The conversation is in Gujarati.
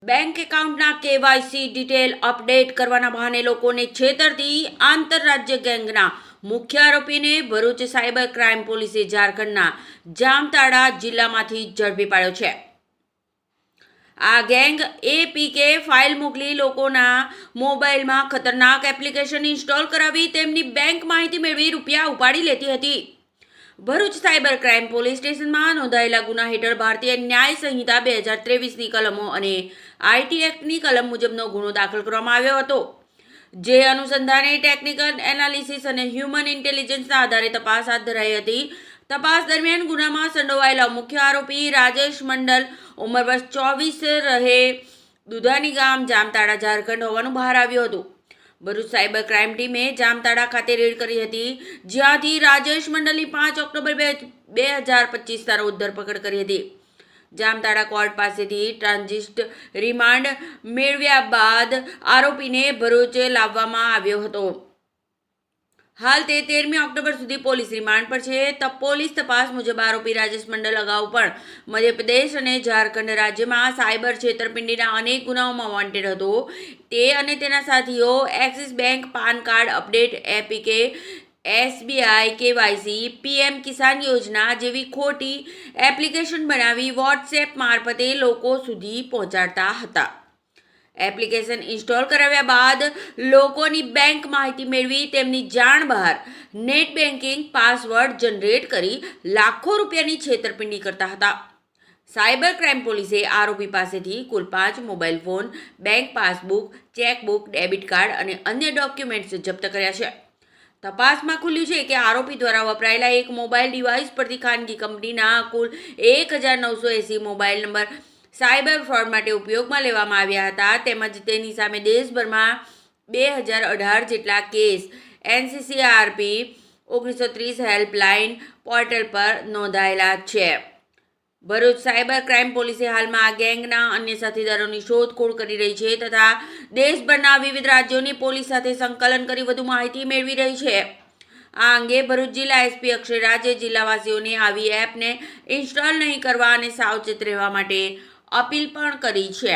બેંક એકાઉન્ટના કેવાયસી ડિટેલ અપડેટ કરવાના બહાને લોકોને છેતરતી આંતરરાજ્ય ગેંગના મુખ્ય આરોપીને ભરૂચ સાયબર ક્રાઇમ પોલીસે ઝારખંડના જામતાડા જિલ્લામાંથી ઝડપી પાડ્યો છે। આ ગેંગ એપીકે ફાઇલ મોકલી લોકોના મોબાઈલમાં ખતરનાક એપ્લિકેશન ઇન્સ્ટોલ કરાવી તેમની બેંક માહિતી મેળવી રૂપિયા ઉપાડી લેતી હતી। ભરૂચ સાયબર ક્રાઇમ પોલીસ સ્ટેશનમાં નોંધાયેલા ગુના હેઠળ ભારતીય ન્યાય સંહિતા 2023ની કલમો અને આઈટી એક્ટની કલમ મુજબનો ગુનો દાખલ કરવામાં આવ્યો હતો। જે અનુસંધાને ટેકનિકલ એનાલિસિસ અને હ્યુમન ઇન્ટેલિજન્સના આધારે તપાસ હાથ ધરાઈ હતી। તપાસ દરમિયાન ગુનામાં સંડોવાયેલા મુખ્ય આરોપી રાજેશ મંડલ ઉંમર વર્ષ 24 રહે દુધાની ગામ જામતાડા ઝારખંડ હોવાનું બહાર આવ્યું હતું। ભરૂચ સાયબર ક્રાઇમ ટીમે જામતાડા ખાતે રેડ કરી હતી, જ્યાંથી રાજેશ મંડલની 5 ઓક્ટોબર 2025 રોજ ધરપકડ કરી હતી। જામતાડા કોર્ટ પાસેથી ટ્રાન્ઝિટ રિમાન્ડ મેળવ્યા બાદ આરોપીને ભરૂચ લાવવામાં આવ્યો હતો। હાલ તે 13મી ઓક્ટોબર સુધી પોલીસ રિમાન્ડ પર છે। પોલીસ તપાસ મુજબ આરોપી રાજેશ મંડલ અગાઉ પણ મધ્યપ્રદેશ અને ઝારખંડ રાજ્યમાં સાયબર છેતરપિંડીના અનેક ગુનાઓમાં વોન્ટેડ હતો। તે અને તેના સાથીઓ Axis bank PAN card update APK SBI KYC PM Kisan Yojana જેવી ખોટી એપ્લિકેશન બનાવી વોટ્સએપ મારફતે લોકો સુધી પહોંચાડતા હતા। એપ્લિકેશન ઇન્સ્ટોલ કરાવ્યા બાદ લોકોની બેંક માહિતી મેળવી તેમની જાણ બહાર નેટ બેન્કિંગ પાસવર્ડ જનરેટ કરી લાખો રૂપિયાની છેતરપિંડી કરતા હતા। સાયબર ક્રાઇમ પોલીસે આરોપી પાસેથી કુલ 5 mobile phone, bank passbook, chequebook, debit card અને અન્ય ડોક્યુમેન્ટ્સ જપ્ત કર્યા છે। તપાસમાં ખુલ્યું છે કે આરોપી દ્વારા વપરાયેલા એક મોબાઈલ ડિવાઇસ પરથી ખાનગી કંપનીના કુલ 1980 મોબાઈલ નંબર સાયબર ફ્રોડ માટે ઉપયોગમાં લેવામાં આવ્યા હતા। તેમજ તેની સામે દેશભરમાં 2018 જેટલા કેસ એનસીસીઆરપી 1930 હેલ્પલાઇન પોર્ટલ પર નોંધાયેલા છે। ભરૂચ સાયબર ક્રાઇમ પોલીસે હાલમાં આ ગેંગના અન્ય સાથીદારોની શોધખોળ કરી રહી છે તથા દેશભરના વિવિધ રાજ્યોની પોલીસ સાથે સંકલન કરી વધુ માહિતી મેળવી રહી છે। આ અંગે ભરૂચ જિલ્લા એસપી અક્ષય રાજે જિલ્લાવાસીઓને આવી એપને ઇન્સ્ટોલ નહીં કરવા અને સાવચેત રહેવા માટે અપીલ પણ કરી છે।